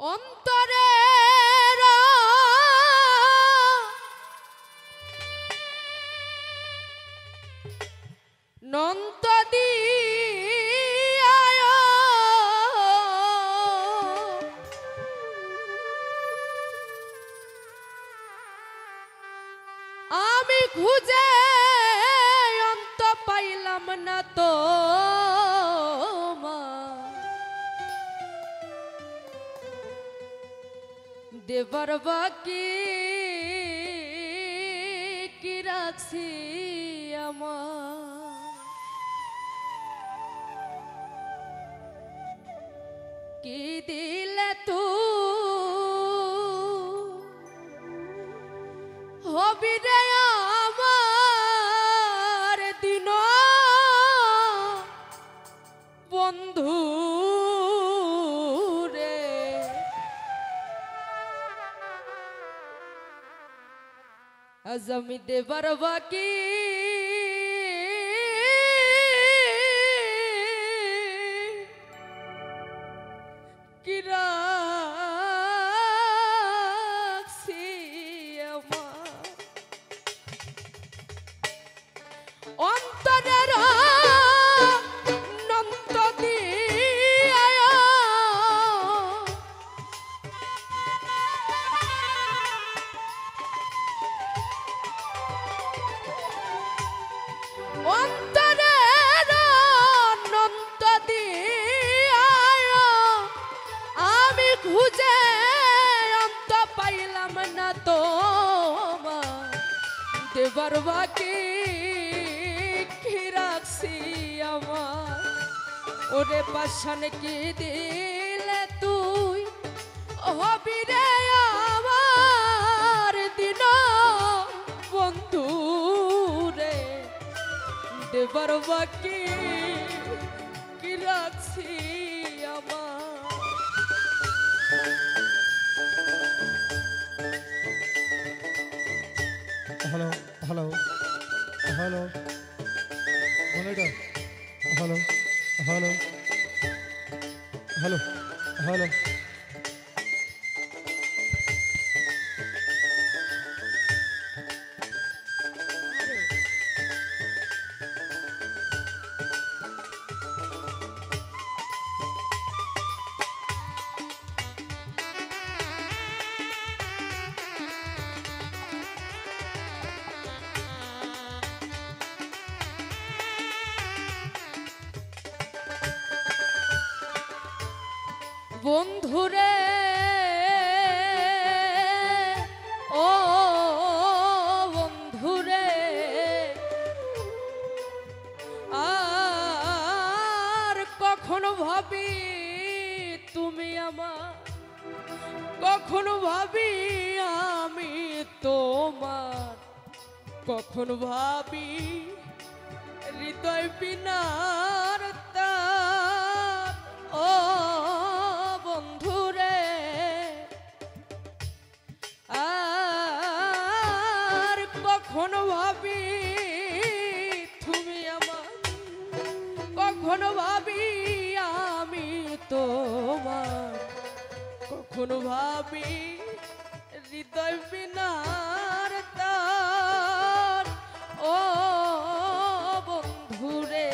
অন্তরের নন্ত দিয়ায় আমি খুঁজে অন্ত পাইলাম না তো দেবার বাকি কি রাখছি আমার কি দিলে তু হবি রে আমার দিন বন্ধু আজ আমি দেবার বাকি কি রাখছি আমার অন্তরের নন্ত দিয়ায় অন্তরের নন্ত দিয়ায় আমি খুঁজে অন্ত পাইলাম না তো দেবার বাকি কি রাখছি আমার ওরে পাশান কি দিলে তুই হবি রে আমার দিন বন্ধু রে দেবার বাকি কি রাখছি আমার hello hello hello monitor hello hello hello hello বন্ধুরে ও বন্ধুরে আর কখনো ভাবি তুমি আমার কখনো ভাবি আমি তোমার কখনো ভাবি হৃদয় বিনার তার ও বন্ধুরে আর কখনো ভাবি তুমি আমার কখনো ভাবি আমি তোমার কখনো ভাবি হৃদয় বিনার তার ও বন্ধুরে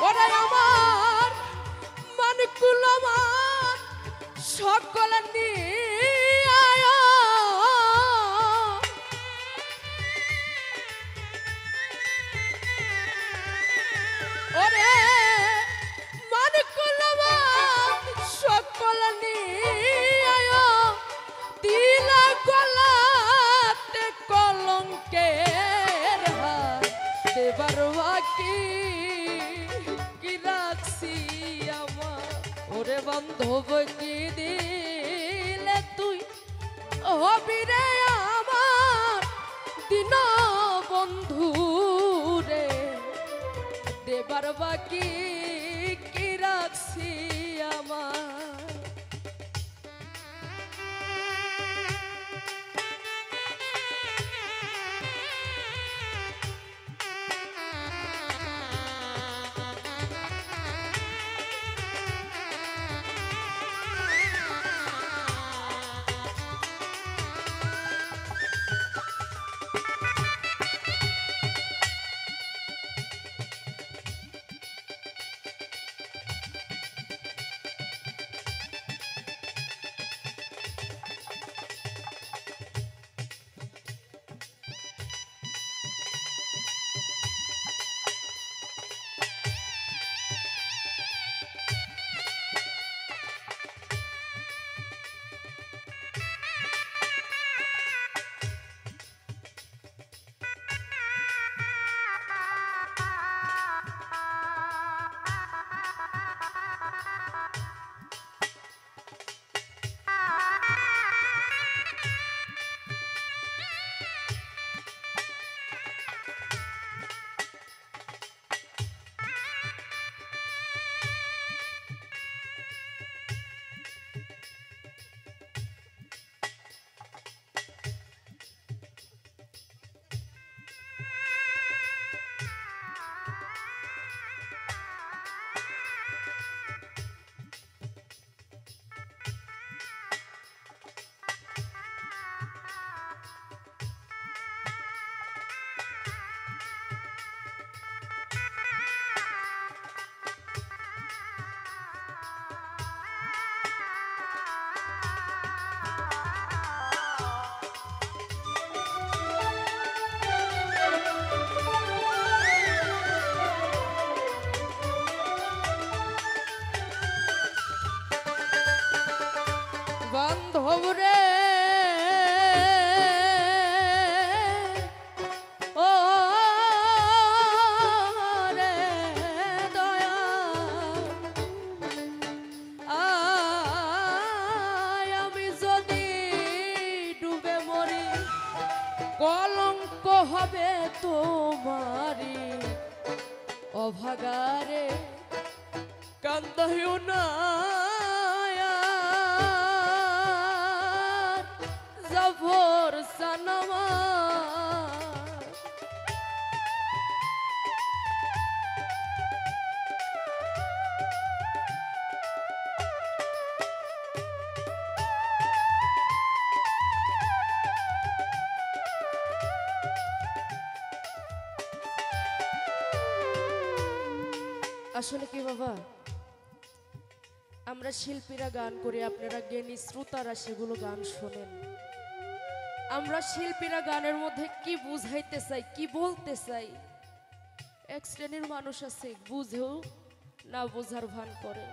ওরে আমার মানকুল আমার সকল নিয়ায় ওরে মানকুল আমার সকল নিয়ায় দিলা গলাতে কলঙ্কের হাত দেবার বাকি কি রাখছি আমার ওরে বান্ধব কি দিলে তুই হবি রে আমার দিন বন্ধু রে দেবার বাকি কি রাখছি আমার বান্ধব রে ও রে দয়া আয় আমি যদি ডুবে মরি কলঙ্ক হবে তোমারি অভাগারে কান্দাইও না জাফর সানামা আসলে কি বাবা, আমরা শিল্পীরা গান করি, আপনারা জ্ঞানী শ্রোতারা সেগুলো গান শোনেন। আমরা শিল্পীরা গানের মধ্যে কি বুঝাইতে চাই, কি বলতে চাই, এক শ্রেণীর মানুষ আছে বুঝেও না বোঝার ভান করে।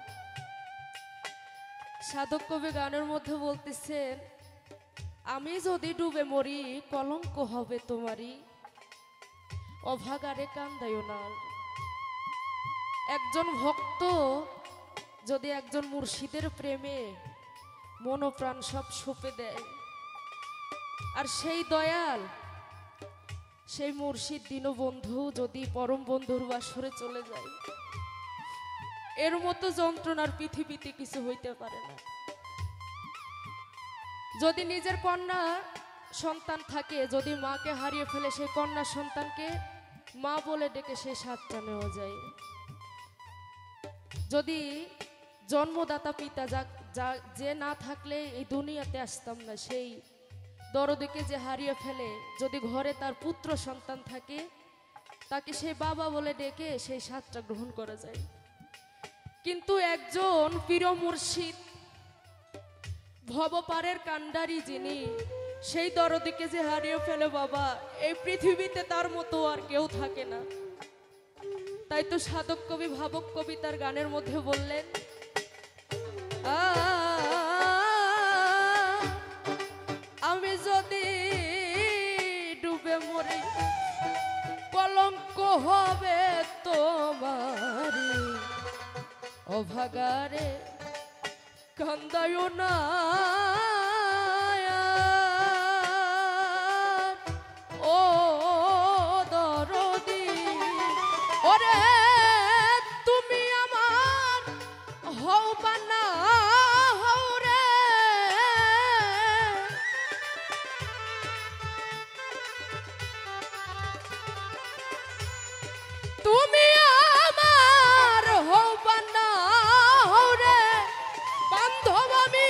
সাধক কবি গানের মধ্যে বলতেছেন, আমি যদি ডুবে মরি কলঙ্ক হবে তোমারই অভাগারে কান্দাইও না। একজন ভক্ত যদি একজন মুর্শিদের প্রেমে মনোপ্রাণ সব সঁপে দেয়, আর সেই দয়াল সেই মুর্শিদ দীনবন্ধু যদি পরম বন্ধুর বাসরে চলে যায়, এর মতো যন্ত্রণার পৃথিবীতে কিছু হইতে পারে না। যদি নিজের কন্যা সন্তান থাকে, যদি মাকে হারিয়ে ফেলে, সেই কন্যা সন্তানকে মা বলে ডেকে সেই স্বাদটা নেওয়া যায়। যদি জন্মদাতা পিতা যে না থাকলে এই দুনিয়াতে আসতাম না, সেই দরদিকে যে হারিয়ে ফেলে, যদি ঘরে তার পুত্র সন্তান থাকে, তাকে সেই বাবা বলে ডেকে সেই স্বাদটা গ্রহণ করা যায়। কিন্তু একজন পীর মুর্শিদ ভবপারের কান্ডারি যিনি, সেই দরদিকে যে হারিয়ে ফেলে বাবা, এই পৃথিবীতে তার মতো আর কেউ থাকে না। তাই তো সাধক কবি ভাবক কবি তার গানের মধ্যে বললেন, আমি যদি ডুবে মরি কলঙ্ক হবে তোমারি অভাগারে কান্দাইও না ও দরদি। ওরে তুমি আমার হও বা না হও রে, তুমি আমার হও বা না হও রে বান্ধব, আমি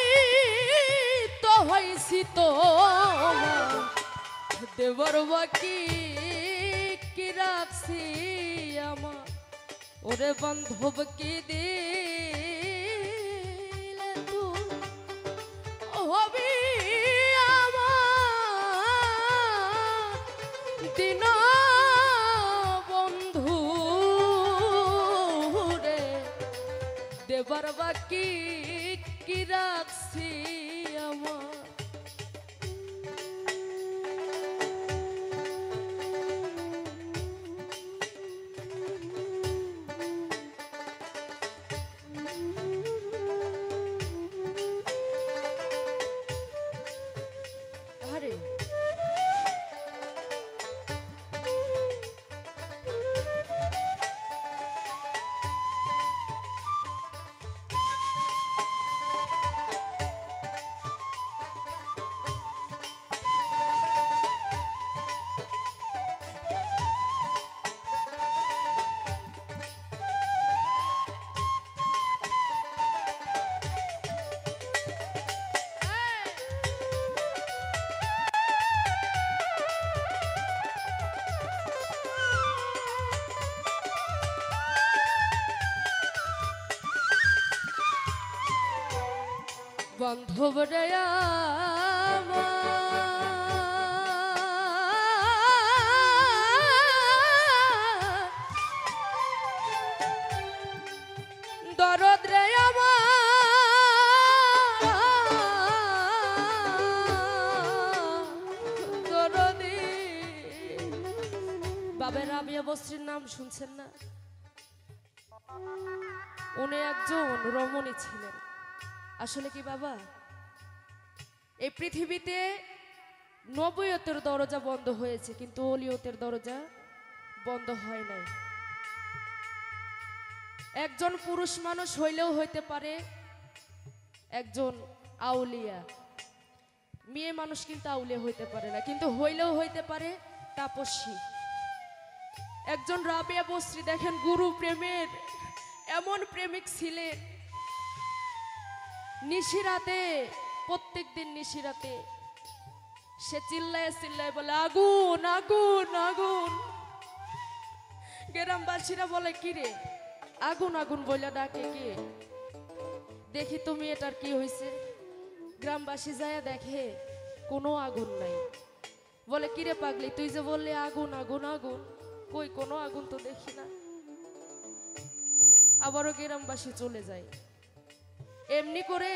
তো হইছি তো দেবর বাকি কি রাখছি আমার, ওরে বান্ধব কি দিলে তুই হবি আমার দিন বন্ধু রে, দেবার বাকি কি রাখছি আমার। আরে বান্ধব রে দরদ রে আমার রাবিয়া বস্ত্রীর নাম শুনছেন না? উনি একজন রমণী ছিলেন। আসলে কি বাবা, এই পৃথিবীতে নবুয়তের দরজা বন্ধ হয়েছে, কিন্তু ওলিয়তের দরজা বন্ধ হয় নাই। একজন পুরুষ মানুষ হইলেও হইতে পারে একজন আউলিয়া, মেয়ে মানুষ কিন্তু আউলিয়া হইতে পারে না, কিন্তু হইলেও হইতে পারে তাপস্বী। একজন রাবিয়া বস্ত্রী দেখেন, গুরু প্রেমের এমন প্রেমিক ছিলেন। নিশিরাতে, প্রত্যেক দিন নিশিরাতে সে চিল্লায় চিল্লায় বলে, আগুন আগুন আগুন। গ্রামবাসীরা বলে, কিরে আগুন আগুন বইলা ডাকে কে? দেখি তুমি এটার কি হয়েছে। গ্রামবাসী যায় দেখে কোনো আগুন নাই। বলে, কিরে পাগলি, তুই যে বললি আগুন আগুন আগুন, কই কোনো আগুন তো দেখি না। আবারও গ্রামবাসী চলে যায়। এমনি করে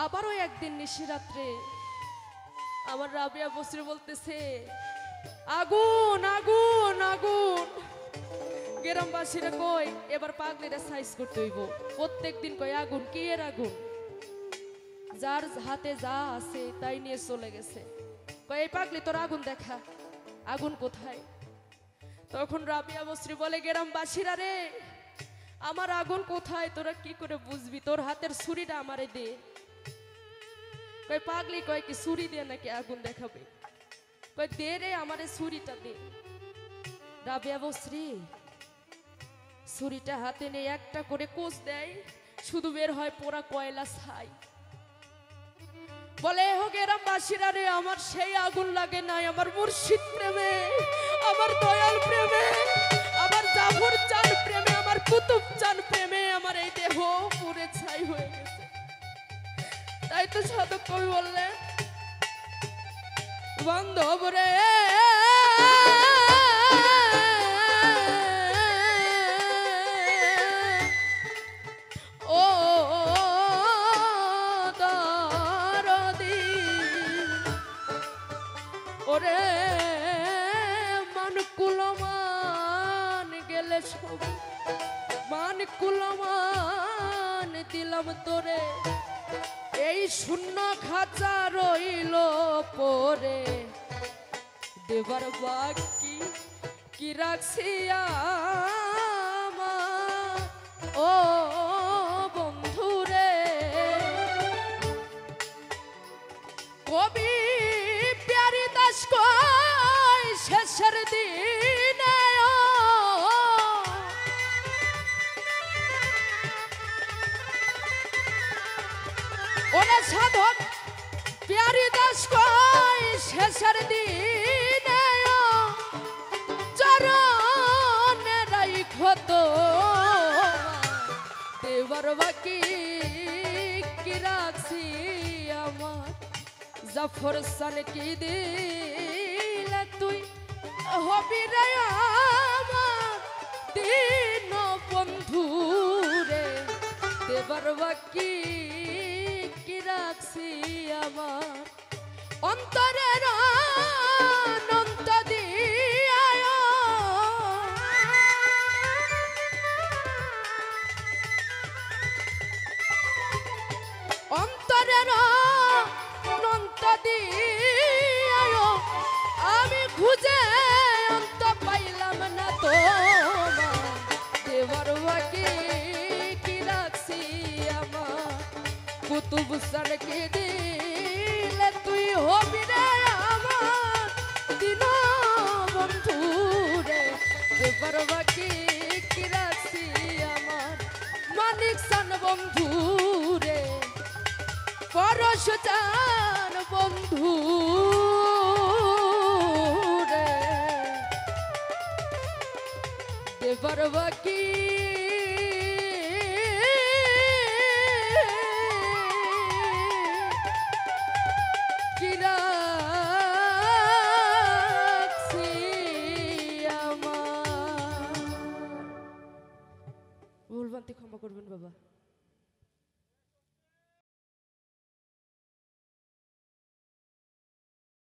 আবারও একদিন নিশিরাত্রে আমার রাবিয়া বস্ত্রী বলতেছে, আগুন আগুন আগুন। গ্রামবাসীরা কই, এবার পাগলিরা সাইজ করতে হইব। প্রত্যেক দিন কই আগুন, কি এর আগুন? যার হাতে যা আছে তাই নিয়ে চলে গেছে। কই, এই পাগলি তোর আগুন দেখা, আগুন কোথায়? তখন রাবিয়া বস্ত্রী বলে, গ্রামবাসীরা রে, আমার আগুন কোথায় তোরা কি করে বুঝবি? তোর হাতের ছুরিটা আমারে দে। কই পাগলি, কয় কি ছুরি দিয়ে নাকি আগুন দেখাবে? কই দে রে, আমারে ছুরিটা দে। রাবিয়া বস্ত্রী ছুরিটা হাতে নিয়ে একটা করে কোষ দেয়, শুধু বের হয় পোড়া কয়লা ছাই। বলে, হোক গ্রামবাসীরা রে, আমার সেই আগুন লাগে নাই, আমার মুর্শিদ প্রেমে, আমার দয়াল প্রেমে, আমার জাফর চান প্রেমে, আমার কুতুব চান প্রেমে আমার এই দেহ পুড়ে ছাই হয়ে গেছে। তাই তো সাধক কবি বললেন, বান্ধব রে ও দরদি, ওরে মান কুলমান গেলে সব, মান কুলমান দিলাম তোরে, এই শূন্য খাঁচা রইল পরে, দেবার বাকি কি রাখছি আমার ও বন্ধুরে। কবি প্যারি দাস কয় শেষের দিনে ওরে সাধক প্যারি দাস কয় শেষের দিনে চরণে রাইখো তো দেবার বাকি কি রাখছি আমার, জাফর সান কি দিলে তুই হবি রে আমার দিন বন্ধু রে, দেবার বাকি কি রাখছি আমার, অন্তরের অনন্ত দিয়ায় অন্তরের অনন্ত দিয়ায় আমি খুঁজে অন্ত পাইলাম না তো, দেবার বাকি কি রাখছি আমার, কুতুব সান কি দিলে তুই হবি রে আমার দিন বন্ধু রে, দেবার বাকি কি রাখছি আমার, মানিক সান বন্ধু রে, পরশ চান বন্ধু রে, দেবার বাকি